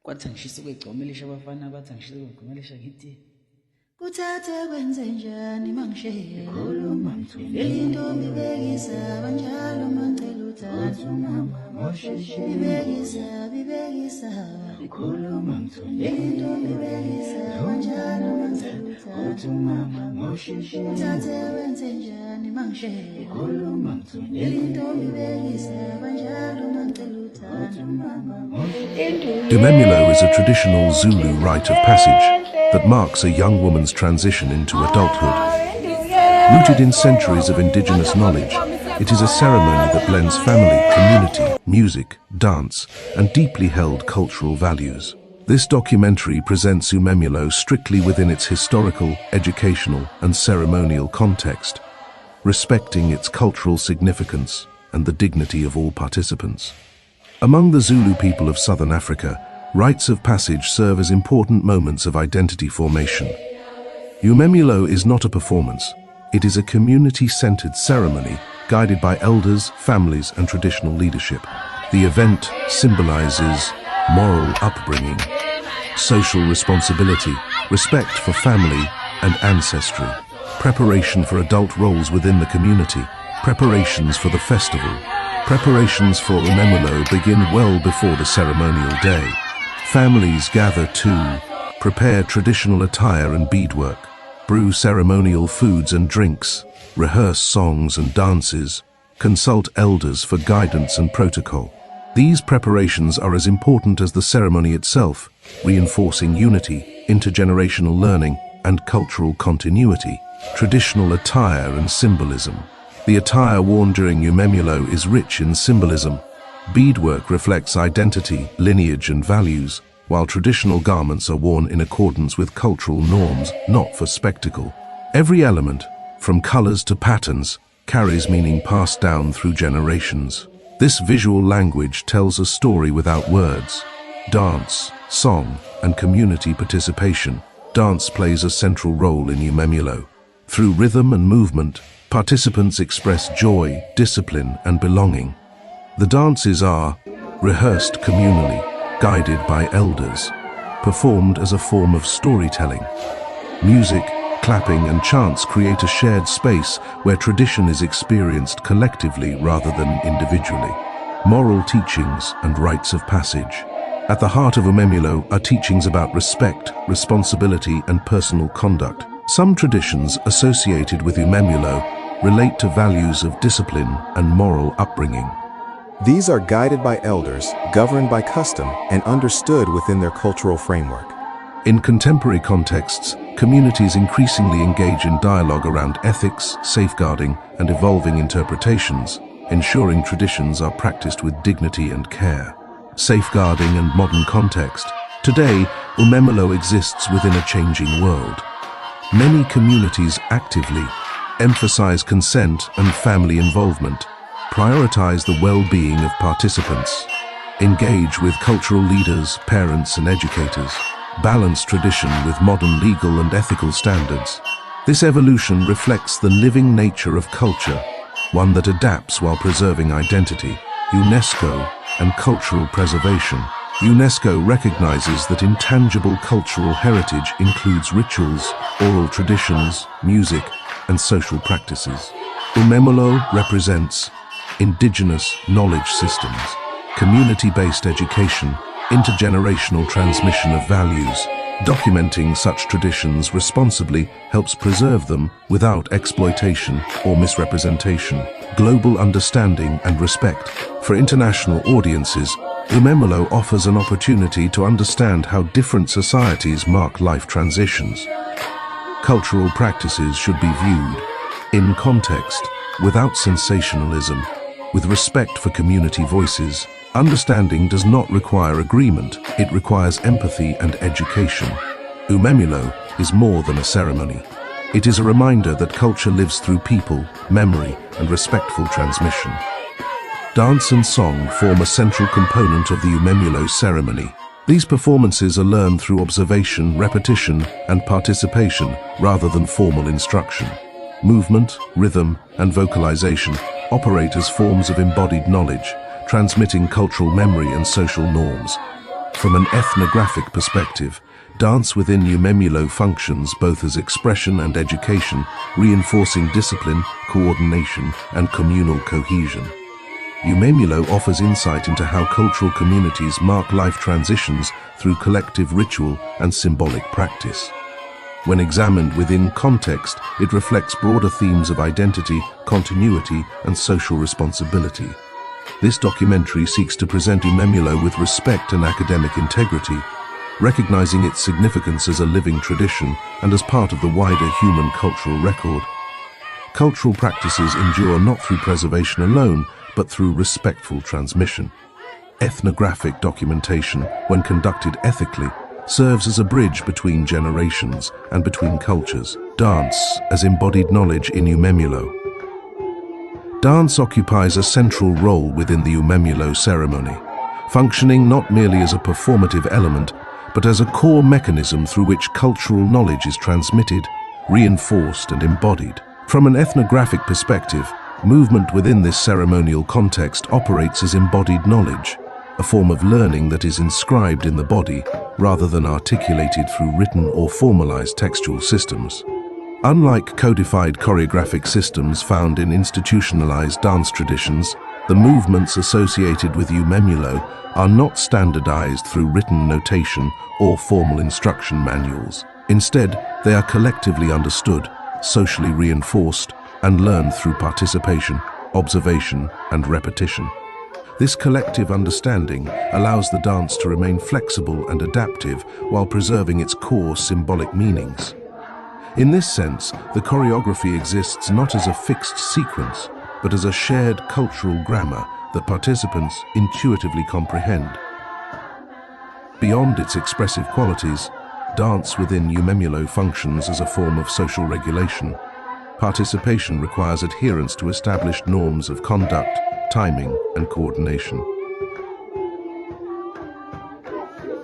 kwathi ngishisa ukugcomelisha abafana bathi ngishisa ukugcomelisha ngithi kuthathe kwenze njani mangishiye khuluma intombi bekisa banjalo mangcela uthatha mama moshishi bibekisa khuluma intombi bekisa banjalo mangcela uthatha mama moshishi kuthathe kwenze njani mangishiye khuluma intombi bekisa banjalo mangcela uthatha mama moshishi. Umemulo is a traditional Zulu rite of passage that marks a young woman's transition into adulthood. Rooted in centuries of indigenous knowledge, it is a ceremony that blends family, community, music, dance, and deeply held cultural values. This documentary presents Umemulo strictly within its historical, educational, and ceremonial context, respecting its cultural significance and the dignity of all participants. Among the Zulu people of Southern Africa, rites of passage serve as important moments of identity formation. Umemulo is not a performance. It is a community-centered ceremony guided by elders, families, and traditional leadership. The event symbolizes moral upbringing, social responsibility, respect for family and ancestry, preparation for adult roles within the community, preparations for the festival. Preparations for Umemulo begin well before the ceremonial day. Families gather to prepare traditional attire and beadwork, brew ceremonial foods and drinks, rehearse songs and dances, consult elders for guidance and protocol. These preparations are as important as the ceremony itself, reinforcing unity, intergenerational learning, and cultural continuity. Traditional attire and symbolism. The attire worn during Umemulo is rich in symbolism. Beadwork reflects identity, lineage, and values, while traditional garments are worn in accordance with cultural norms, not for spectacle. Every element, from colors to patterns, carries meaning passed down through generations. This visual language tells a story without words. Dance, song, and community participation. Dance plays a central role in Umemulo. Through rhythm and movement, participants express joy, discipline, and belonging. The dances are rehearsed communally, guided by elders, performed as a form of storytelling. Music, clapping, and chants create a shared space where tradition is experienced collectively rather than individually. Moral teachings and rites of passage. At the heart of Umemulo are teachings about respect, responsibility, and personal conduct. Some traditions associated with Umemulo relate to values of discipline and moral upbringing. These are guided by elders, governed by custom, and understood within their cultural framework. In contemporary contexts, communities increasingly engage in dialogue around ethics, safeguarding, and evolving interpretations, ensuring traditions are practiced with dignity and care. Safeguarding and modern context. Today, Umemulo exists within a changing world. Many communities actively emphasize consent and family involvement, prioritize the well-being of participants, engage with cultural leaders, parents, and educators, balance tradition with modern legal and ethical standards. This evolution reflects the living nature of culture, one that adapts while preserving identity. UNESCO and cultural preservation. UNESCO recognizes that intangible cultural heritage includes rituals, oral traditions, music, and social practices. Umemulo represents indigenous knowledge systems, community-based education, intergenerational transmission of values. Documenting such traditions responsibly helps preserve them without exploitation or misrepresentation. Global understanding and respect. For international audiences, Umemulo offers an opportunity to understand how different societies mark life transitions. Cultural practices should be viewed in context, without sensationalism, with respect for community voices. Understanding does not require agreement, it requires empathy and education. Umemulo is more than a ceremony. It is a reminder that culture lives through people, memory, and respectful transmission. Dance and song form a central component of the Umemulo ceremony. These performances are learned through observation, repetition, and participation rather than formal instruction. Movement, rhythm, and vocalization operate as forms of embodied knowledge, transmitting cultural memory and social norms. From an ethnographic perspective, dance within Umemulo functions both as expression and education, reinforcing discipline, coordination, and communal cohesion. Umemulo offers insight into how cultural communities mark life transitions through collective ritual and symbolic practice. When examined within context, it reflects broader themes of identity, continuity, and social responsibility. This documentary seeks to present Umemulo with respect and academic integrity, recognizing its significance as a living tradition and as part of the wider human cultural record. Cultural practices endure not through preservation alone, but through respectful transmission. Ethnographic documentation, when conducted ethically, serves as a bridge between generations and between cultures. Dance as embodied knowledge in Umemulo. Dance occupies a central role within the Umemulo ceremony, functioning not merely as a performative element, but as a core mechanism through which cultural knowledge is transmitted, reinforced, and embodied. From an ethnographic perspective, movement within this ceremonial context operates as embodied knowledge, a form of learning that is inscribed in the body rather than articulated through written or formalized textual systems. Unlike codified choreographic systems found in institutionalized dance traditions, the movements associated with Umemulo are not standardized through written notation or formal instruction manuals. Instead, they are collectively understood, socially reinforced, and learned through participation, observation, and repetition. This collective understanding allows the dance to remain flexible and adaptive while preserving its core symbolic meanings. In this sense, the choreography exists not as a fixed sequence, but as a shared cultural grammar that participants intuitively comprehend. Beyond its expressive qualities, dance within Umemulo functions as a form of social regulation. Participation requires adherence to established norms of conduct, timing, and coordination.